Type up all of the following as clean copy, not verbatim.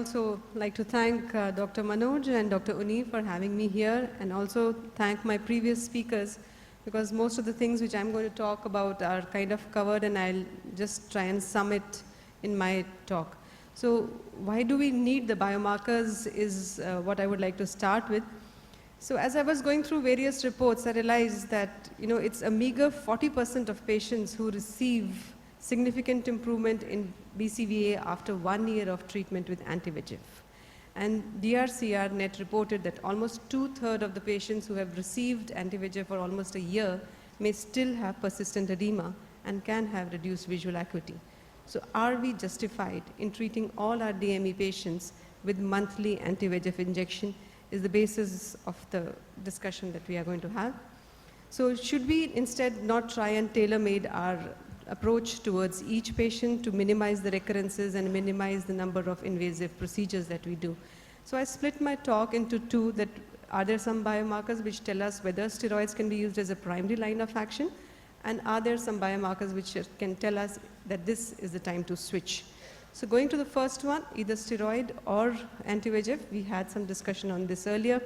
also like to thank Dr. Manoj and Dr. Uni for having me here, and also thank my previous speakers, because most of the things which I'm going to talk about are kind of covered, and I'll just try and sum it in my talk. So why do we need the biomarkers is what I would like to start with. So as I was going through various reports, I realized that it's a meager 40% of patients who receive significant improvement in BCVA after 1 year of treatment with anti-VEGF. And DRCR net reported that almost 2/3 of the patients who have received anti-VEGF for almost a year may still have persistent edema and can have reduced visual acuity. So are we justified in treating all our DME patients with monthly anti-VEGF injection is the basis of the discussion that we are going to have. So should we instead not try and tailor-made our approach towards each patient to minimize the recurrences and minimize the number of invasive procedures that we do? So I split my talk into two, that are there some biomarkers which tell us whether steroids can be used as a primary line of action, and are there some biomarkers which can tell us that this is the time to switch? So going to the first one, either steroid or anti-VEGF, we had some discussion on this earlier.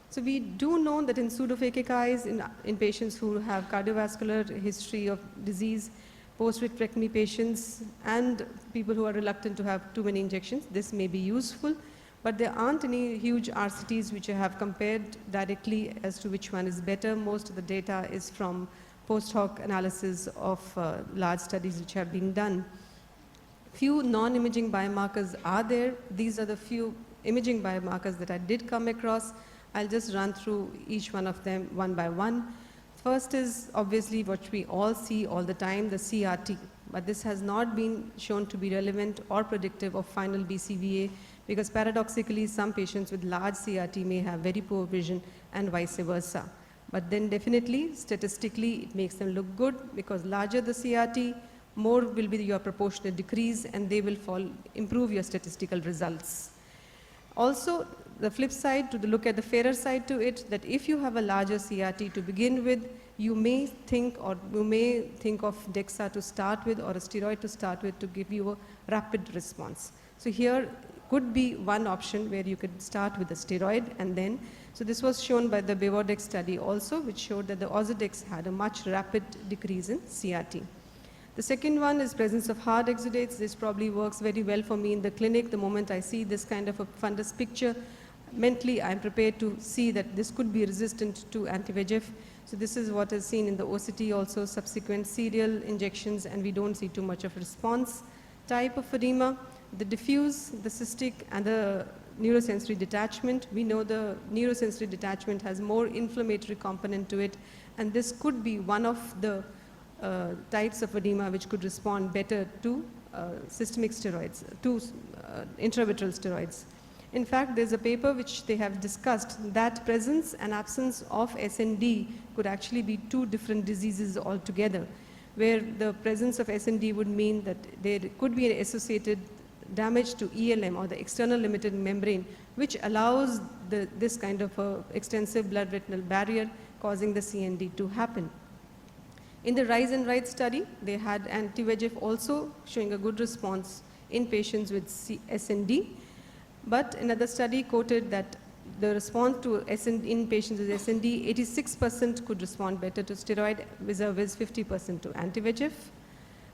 So we do know that in pseudophakic eyes, in patients who have cardiovascular history of disease, post-vitrectomy patients, and people who are reluctant to have too many injections, this may be useful, but there aren't any huge RCTs which I have compared directly as to which one is better. Most of the data is from post hoc analysis of large studies which have been done. Few non-imaging biomarkers are there. These are the few imaging biomarkers that I did come across. I'll just run through each one of them one by one. First is obviously what we all see all the time, the CRT. But this has not been shown to be relevant or predictive of final BCVA, because paradoxically some patients with large CRT may have very poor vision and vice versa. But then definitely, statistically, it makes them look good, because larger the CRT, more will be your proportionate decrease, and they will improve your statistical results. Also, the flip side, to look at the fairer side to it, that if you have a larger CRT to begin with, you may think of DEXA to start with, or a steroid to start with, to give you a rapid response. So here could be one option where you could start with a steroid, and then, so this was shown by the Bevodex study also, which showed that the Ozurdex had a much rapid decrease in CRT. The second one is presence of hard exudates. This probably works very well for me in the clinic. The moment I see this kind of a fundus picture, mentally I'm prepared to see that this could be resistant to anti-VEGF. So this is what is seen in the OCT also, subsequent serial injections, and we don't see too much of response. Type of edema, the diffuse, the cystic, and the neurosensory detachment. We know the neurosensory detachment has more inflammatory component to it, and this could be one of the types of edema which could respond better to systemic steroids, to intravitreal steroids. In fact, there's a paper which they have discussed that presence and absence of SND could actually be two different diseases altogether, where the presence of SND would mean that there could be an associated damage to ELM, or the external limited membrane, which allows this kind of extensive blood-retinal barrier causing the CND to happen. In the RISE and RIDE study, they had anti-VEGF also showing a good response in patients with SND. But another study quoted that the response to SND in patients with SND, 86% could respond better to steroid, vis-a-vis 50% to anti-VEGF.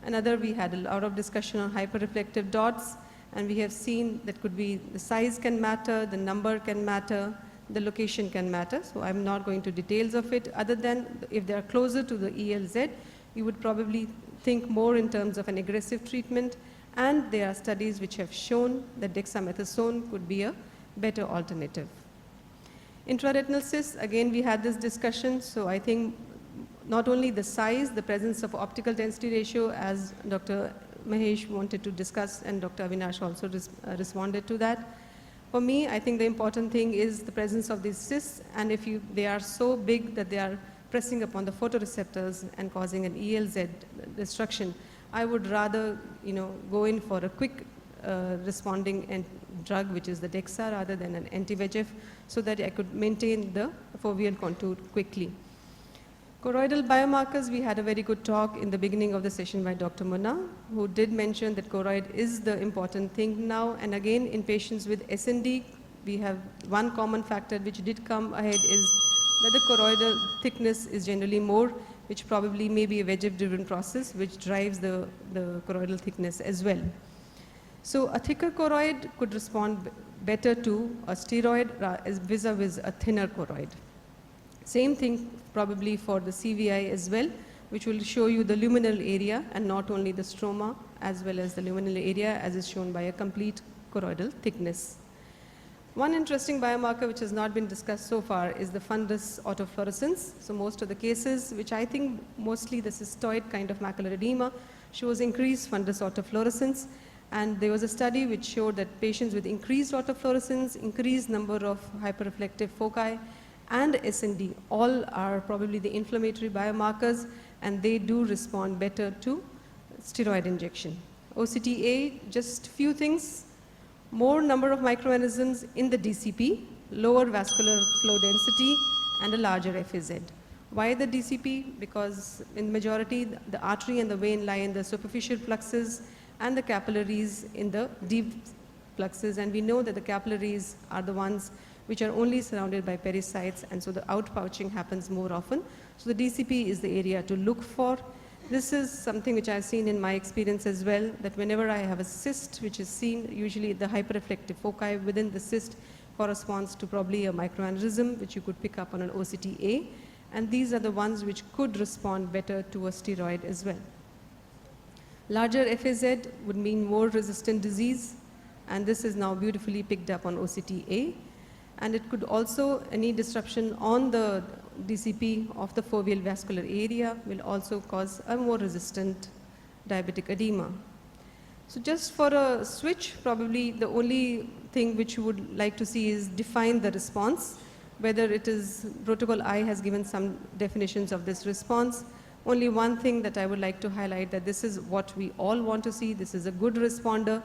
Another, we had a lot of discussion on hyperreflective dots, and we have seen that could be the size can matter, the number can matter, the location can matter. So I'm not going to details of it, other than if they are closer to the ELZ, you would probably think more in terms of an aggressive treatment. And there are studies which have shown that dexamethasone could be a better alternative. Intraretinal cysts, again, we had this discussion. So I think not only the size, the presence of optical density ratio, as Dr. Mahesh wanted to discuss, and Dr. Avinash also responded to that. For me, I think the important thing is the presence of these cysts, and if they are so big that they are pressing upon the photoreceptors and causing an ELZ destruction, I would rather go in for a quick responding drug, which is the DEXA, rather than an anti-VEGF, so that I could maintain the foveal contour quickly. Choroidal biomarkers, we had a very good talk in the beginning of the session by Dr. Munna, who did mention that choroid is the important thing now. And again, in patients with SND, we have one common factor which did come ahead is that the choroidal thickness is generally more, which probably may be a VEGF-driven process, which drives the choroidal thickness as well. So a thicker choroid could respond better to a steroid vis-a-vis a thinner choroid. Same thing probably for the CVI as well, which will show you the luminal area and not only the stroma as well as the luminal area as is shown by a complete choroidal thickness. One interesting biomarker which has not been discussed so far is the fundus autofluorescence. So most of the cases, which I think mostly the cystoid kind of macular edema, shows increased fundus autofluorescence. And there was a study which showed that patients with increased autofluorescence, increased number of hyperreflective foci, and SND, all are probably the inflammatory biomarkers, and they do respond better to steroid injection. OCTA, just few things, more number of microorganisms in the DCP, lower vascular flow density, and a larger FAZ. Why the DCP? Because in majority, the artery and the vein lie in the superficial plexus and the capillaries in the deep plexus, and we know that the capillaries are the ones which are only surrounded by pericytes, and so the outpouching happens more often. So the DCP is the area to look for. This is something which I've seen in my experience as well, that whenever I have a cyst which is seen, usually the hyperreflective foci within the cyst corresponds to probably a microaneurysm, which you could pick up on an OCTA, and these are the ones which could respond better to a steroid as well. Larger FAZ would mean more resistant disease, and this is now beautifully picked up on OCTA. And it could also, any disruption on the DCP of the foveal vascular area will also cause a more resistant diabetic edema. So just for a switch, probably the only thing which you would like to see is define the response, whether it is, Protocol I has given some definitions of this response. Only one thing that I would like to highlight, that this is what we all want to see. This is a good responder.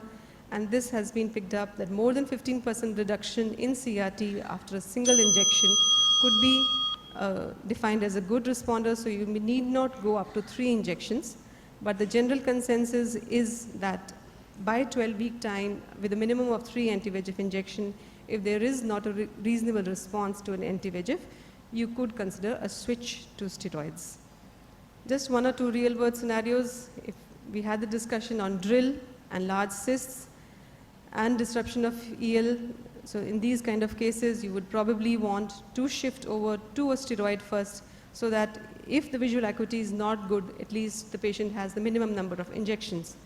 And this has been picked up that more than 15% reduction in CRT after a single injection could be defined as a good responder. So you need not go up to 3 injections. But the general consensus is that by 12-week time, with a minimum of 3 anti-VEGF injection, if there is not a reasonable response to an anti-VEGF, you could consider a switch to steroids. Just 1 or 2 real-world scenarios. If we had the discussion on drill and large cysts and disruption of EL, so in these kind of cases, you would probably want to shift over to a steroid first, so that if the visual acuity is not good, at least the patient has the minimum number of injections.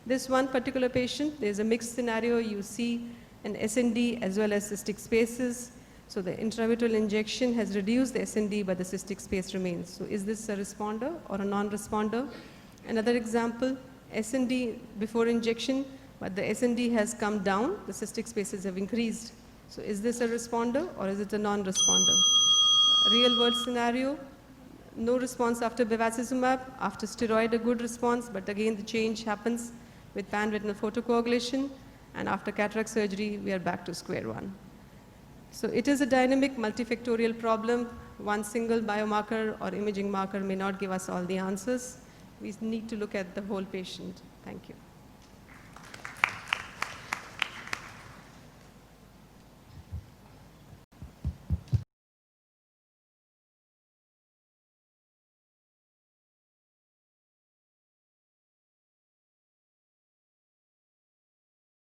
This one particular patient, there's a mixed scenario. You see an SND as well as cystic spaces. So the intravitreal injection has reduced the SND, but the cystic space remains. So is this a responder or a non-responder? Another example, SND before injection, but the SND has come down, the cystic spaces have increased. So is this a responder or is it a non-responder? Real world scenario, no response after bevacizumab, after steroid a good response, but again the change happens with pan-retinal photocoagulation, and after cataract surgery, we are back to square one. So it is a dynamic multifactorial problem. One single biomarker or imaging marker may not give us all the answers. We need to look at the whole patient. Thank you.